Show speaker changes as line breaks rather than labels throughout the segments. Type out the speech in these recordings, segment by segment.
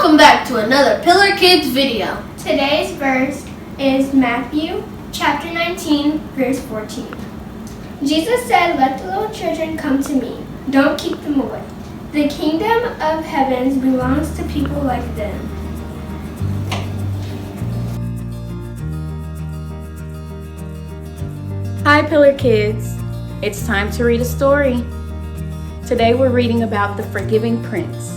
Welcome back to another Pillar Kids video.
Today's verse is Matthew chapter 19, verse 14. Jesus said, "Let the little children come to me. Don't keep them away. The kingdom of heavens belongs to people like them."
Hi Pillar Kids, it's time to read a story. Today we're reading about the Forgiving Prince.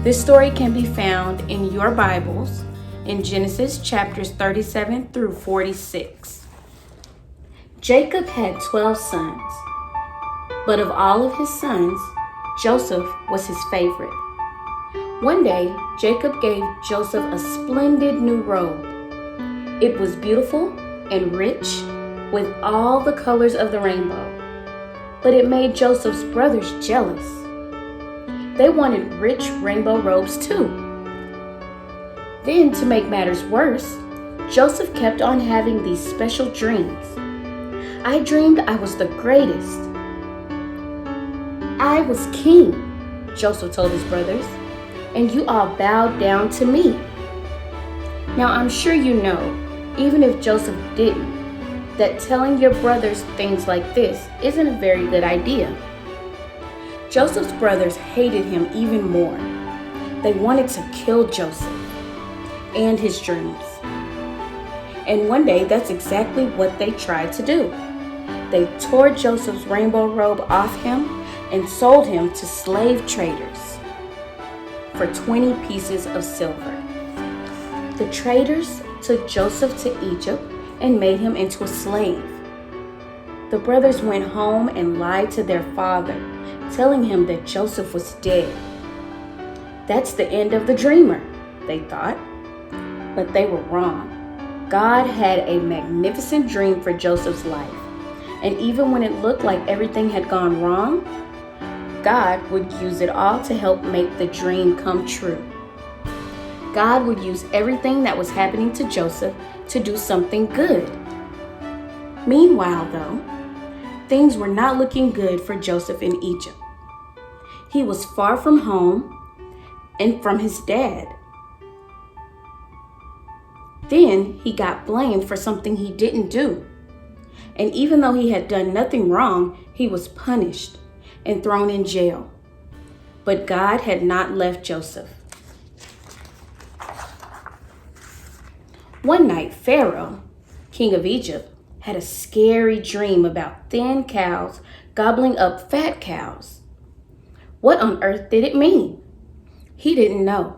This story can be found in your Bibles in Genesis chapters 37 through 46. Jacob had 12 sons, but of all of his sons, Joseph was his favorite. One day, Jacob gave Joseph a splendid new robe. It was beautiful and rich with all the colors of the rainbow, but it made Joseph's brothers jealous. They wanted rich rainbow robes too. Then, to make matters worse, Joseph kept on having these special dreams. "I dreamed I was the greatest. I was king," Joseph told his brothers, "and you all bowed down to me." Now, I'm sure you know, even if Joseph didn't, that telling your brothers things like this isn't a very good idea. Joseph's brothers hated him even more. They wanted to kill Joseph and his dreams. And one day, that's exactly what they tried to do. They tore Joseph's rainbow robe off him and sold him to slave traders for 20 pieces of silver. The traders took Joseph to Egypt and made him into a slave. The brothers went home and lied to their father, telling him that Joseph was dead. That's the end of the dreamer, they thought. But they were wrong. God had a magnificent dream for Joseph's life. And even when it looked like everything had gone wrong, God would use it all to help make the dream come true. God would use everything that was happening to Joseph to do something good. Meanwhile, though, things were not looking good for Joseph in Egypt. He was far from home and from his dad. Then he got blamed for something he didn't do. And even though he had done nothing wrong, he was punished and thrown in jail. But God had not left Joseph. One night, Pharaoh, king of Egypt, had a scary dream about thin cows gobbling up fat cows. What on earth did it mean? He didn't know.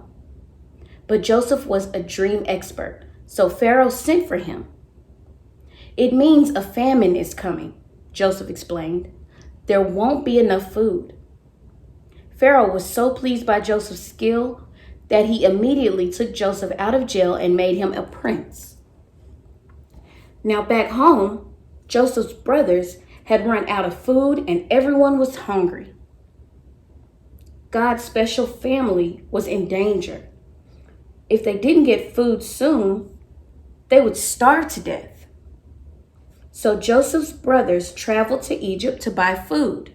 But Joseph was a dream expert, so Pharaoh sent for him. "It means a famine is coming," Joseph explained. "There won't be enough food." Pharaoh was so pleased by Joseph's skill that he immediately took Joseph out of jail and made him a prince. Now back home, Joseph's brothers had run out of food and everyone was hungry. God's special family was in danger. If they didn't get food soon, they would starve to death. So Joseph's brothers traveled to Egypt to buy food.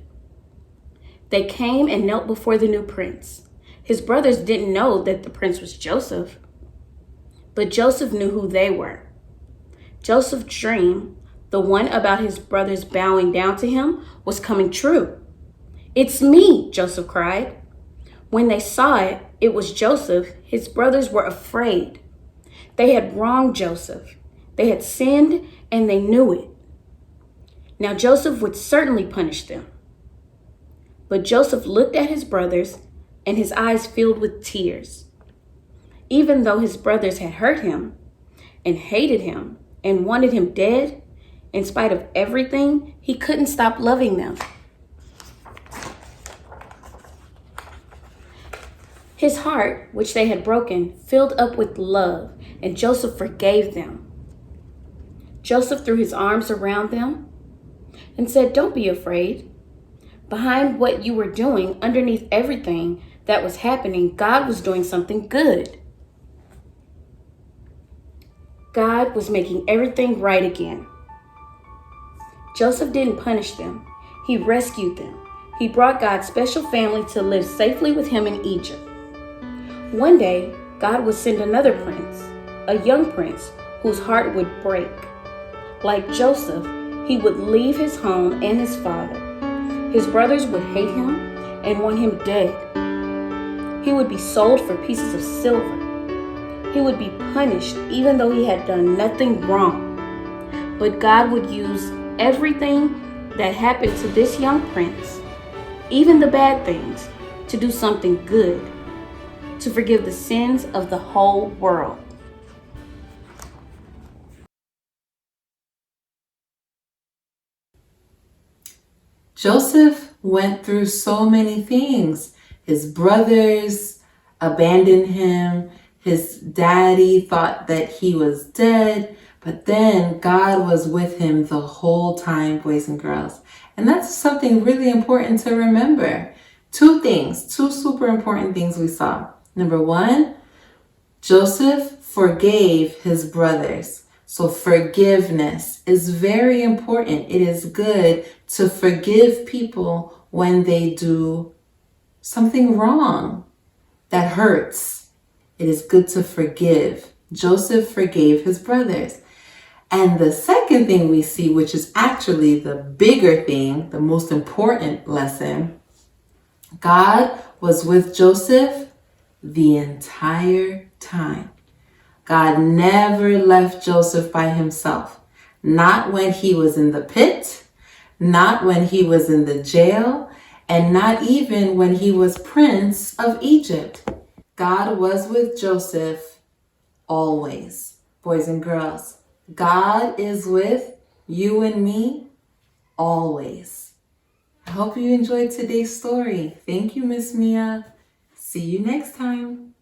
They came and knelt before the new prince. His brothers didn't know that the prince was Joseph, but Joseph knew who they were. Joseph's dream, the one about his brothers bowing down to him, was coming true. "It's me," Joseph cried. When they saw it, it was Joseph. His brothers were afraid. They had wronged Joseph. They had sinned and they knew it. Now Joseph would certainly punish them. But Joseph looked at his brothers and his eyes filled with tears. Even though his brothers had hurt him and hated him and wanted him dead, in spite of everything, he couldn't stop loving them. His heart, which they had broken, filled up with love, and Joseph forgave them. Joseph threw his arms around them and said, "Don't be afraid. Behind what you were doing, underneath everything that was happening, God was doing something good. God was making everything right again." Joseph didn't punish them. He rescued them. He brought God's special family to live safely with him in Egypt. One day, God would send another prince, a young prince whose heart would break. Like Joseph, he would leave his home and his father. His brothers would hate him and want him dead. He would be sold for pieces of silver. He would be punished even though he had done nothing wrong. But God would use everything that happened to this young prince, even the bad things, to do something good, to forgive the sins of the whole world.
Joseph went through so many things. His brothers abandoned him. His daddy thought that he was dead. But then God was with him the whole time, boys and girls. And that's something really important to remember. Two super important things we saw. Number one, Joseph forgave his brothers. So forgiveness is very important. It is good to forgive people when they do something wrong that hurts. It is good to forgive. Joseph forgave his brothers. And the second thing we see, which is actually the bigger thing, the most important lesson, God was with Joseph the entire time. God never left Joseph by himself. Not when he was in the pit, not when he was in the jail, and not even when he was Prince of Egypt. God was with Joseph always. Boys and girls, God is with you and me always. I hope you enjoyed today's story. Thank you, Miss Mia. See you next time.